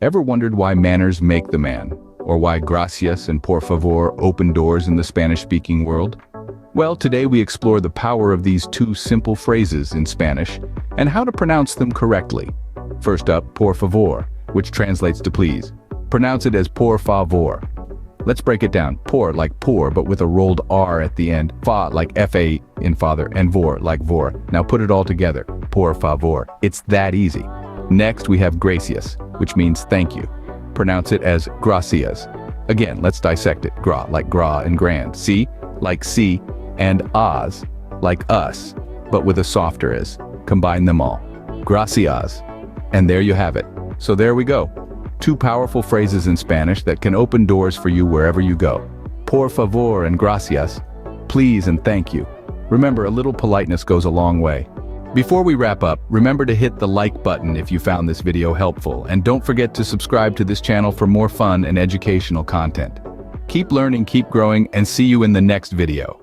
Ever wondered why manners make the man? Or why gracias and por favor open doors in the Spanish-speaking world? Well, today we explore the power of these two simple phrases in Spanish and how to pronounce them correctly. First up, por favor, which translates to please. Pronounce it as por favor. Let's break it down. Por like poor, but with a rolled R at the end. Fa like F-A in father, and vor like vor. Now put it all together. Por favor. It's that easy. Next, we have gracias, which means thank you. Pronounce it as gracias. Again, let's dissect it. Gra like gra and grand. Si like si, and as like us, but with a softer as. Combine them all. Gracias. And there you have it. So there we go. Two powerful phrases in Spanish that can open doors for you wherever you go. Por favor and gracias. Please and thank you. Remember, a little politeness goes a long way. Before we wrap up, remember to hit the like button if you found this video helpful, and don't forget to subscribe to this channel for more fun and educational content. Keep learning, keep growing, and see you in the next video.